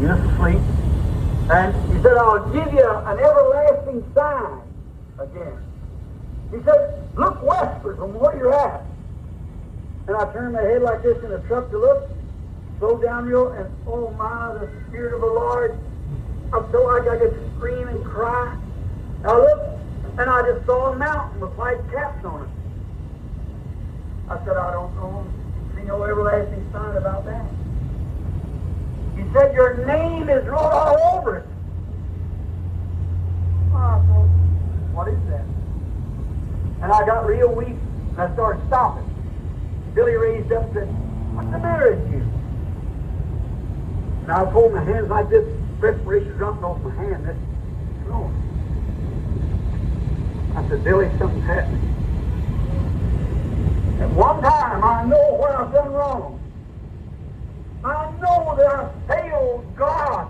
just asleep. And he said, I'll give you an everlasting sign again. He said, look westward from where you're at. And I turned my head like this in the truck to look, slowed down real, and oh my, the Spirit of the Lord, I felt like I could scream and cry. And I looked, and I just saw a mountain with white caps on it. I said, I don't know. See no everlasting sign about that. He said, your name is wrote all over it. Oh, I thought, what is that? And I got real weak, and I started stopping. Billy raised up and said, what's the matter with you? And I pulled my hands like this, perspiration dropping off my hand. That's flowing. I said, Billy, something's happening. At one time, I know where I've done wrong. I know that I failed God.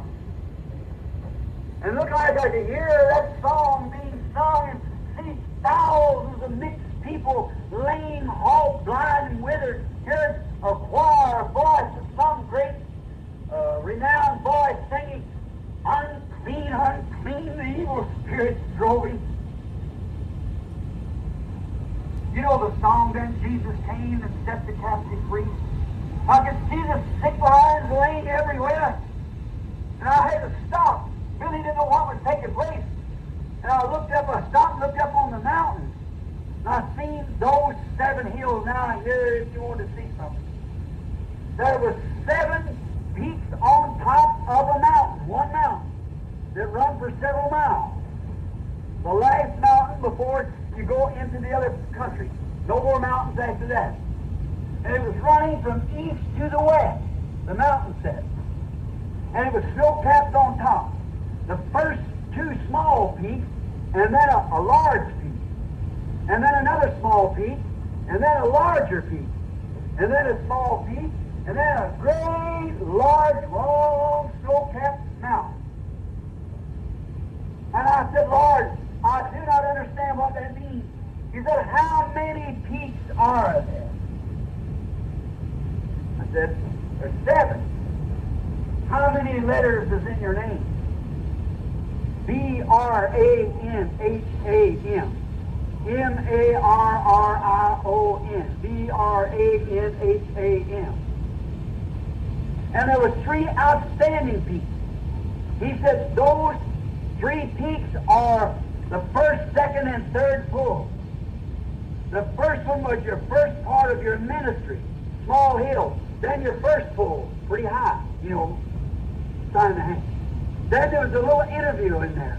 And look like I could hear that song being sung and see thousands of mixed people, lame, halt, blind, and withered. Here's a choir, a voice of some great renowned voice singing, unclean, unclean, the evil spirits drove him. You know the song, then Jesus came and set the captive free. I could see the sick lines laying everywhere. And I had to stop. Really didn't know what was taking place. And I looked up, I stopped and looked up on the mountain. And I seen those 7 hills now here if you want to see something. There were 7 peaks on top of a mountain, one mountain, that run for several miles. The last mountain before you go into the other country. No more mountains after that. And it was running from east to the west, the mountain set. And it was snow-capped on top. The first 2 small peaks, and then a large peak. And then another small peak, and then a larger peak. And then a small peak, and then a great, large, long, snow-capped mountain. And I said, Lord, I do not understand what that means. He said, how many peaks are there? I said, there's 7. How many letters is in your name? B-R-A-N-H-A-M. M-A-R-R-I-O-N. B-R-A-N-H-A-M. And there were 3 outstanding peaks. He said those 3 peaks are the first, second, and third pull. The first one was your first part of your ministry, small hill. Then your first pull, pretty high, you know, sign of the hand. Then there was a little interview in there.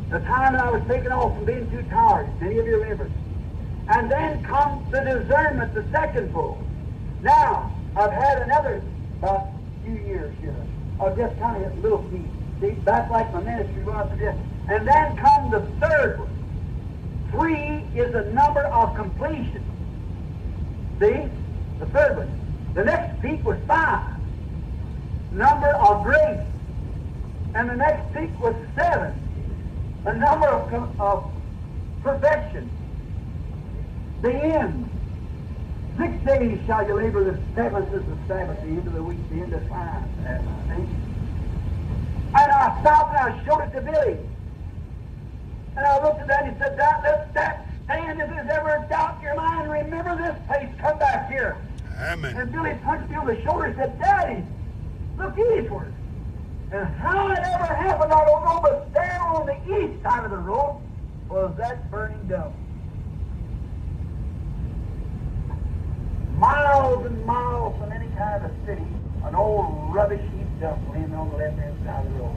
The time that I was taken off from being too tired. Many of you remember. And then comes the discernment, the second pull. Now, I've had another about a few years here of just kind of little peaks. See, that's like my ministry going up to this. And then comes the third one. 3 is the number of completion. See? The third one. The next peak was 5. Number of grace. And the next peak was 7. The number of perfection. The end. 6 days shall you labor, the 7th is the Sabbath, the end of the week, the end of time. And I stopped and I showed it to Billy. And I looked at that and he said, let that stand. If there's ever a doubt in your mind, remember this place, come back here. Amen. And Billy punched me on the shoulder and said, Daddy, look eastward. And how it ever happened, I don't know, but there on the east side of the road was that burning dove. Miles and miles from any kind of city, an old rubbish heap dump laying on the left-hand side of the road.